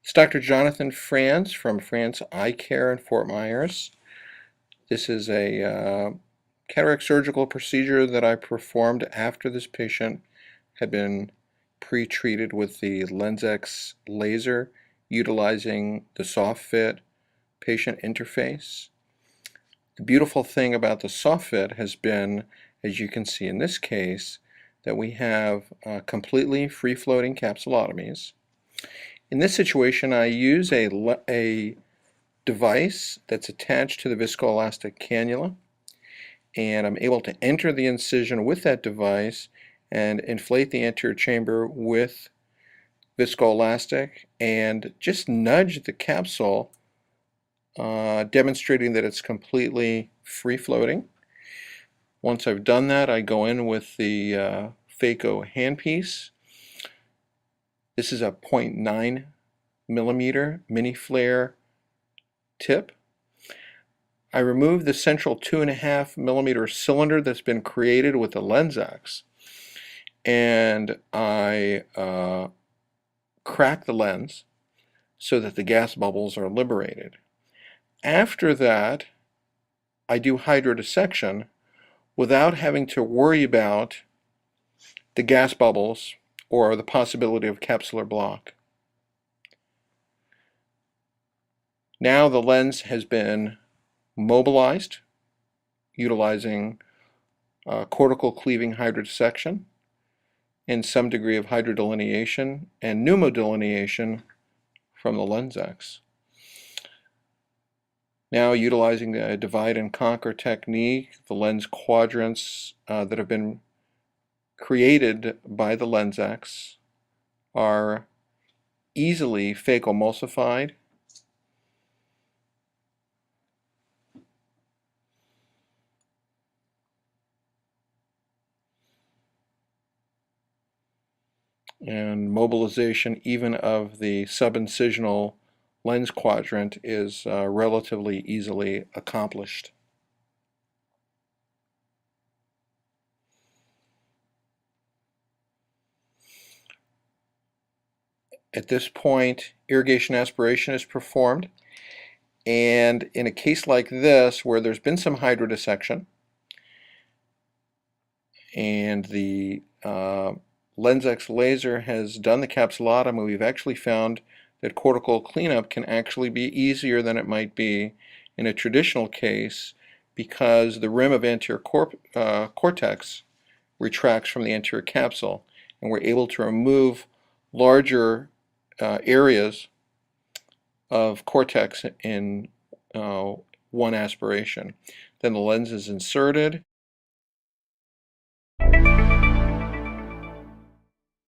It's Dr. Jonathan Franz from Franz Eye Care in Fort Myers. This is a cataract surgical procedure that I performed after this patient had been pre-treated with the LensX laser utilizing the soft fit patient interface. The beautiful thing about the soft fit has been, as you can see in this case, that we have completely free-floating capsulotomies. In this situation, I use a device that's attached to the viscoelastic cannula, and I'm able to enter the incision with that device and inflate the anterior chamber with viscoelastic and just nudge the capsule, demonstrating that it's completely free-floating. Once I've done that, I go in with the phaco handpiece. This is a 0.9 millimeter mini flare tip. I remove the central 2.5 millimeter cylinder that's been created with the LensX, and I crack the lens so that the gas bubbles are liberated. After that, I do hydrodissection without having to worry about the gas bubbles or the possibility of capsular block. Now the lens has been mobilized utilizing cortical cleaving hydrodissection and some degree of hydrodelineation and pneumodelineation from the LensX. Now, utilizing the divide and conquer technique, the lens quadrants that have been created by the LensX are easily phacoemulsified and mobilization even of the subincisional lens quadrant is relatively easily accomplished. At this point, irrigation aspiration is performed, and in a case like this where there's been some hydrodissection and the LensX laser has done the capsulotomy, we've actually found that cortical cleanup can actually be easier than it might be in a traditional case because the rim of anterior cortex retracts from the anterior capsule, and we're able to remove larger areas of cortex in one aspiration. Then the lens is inserted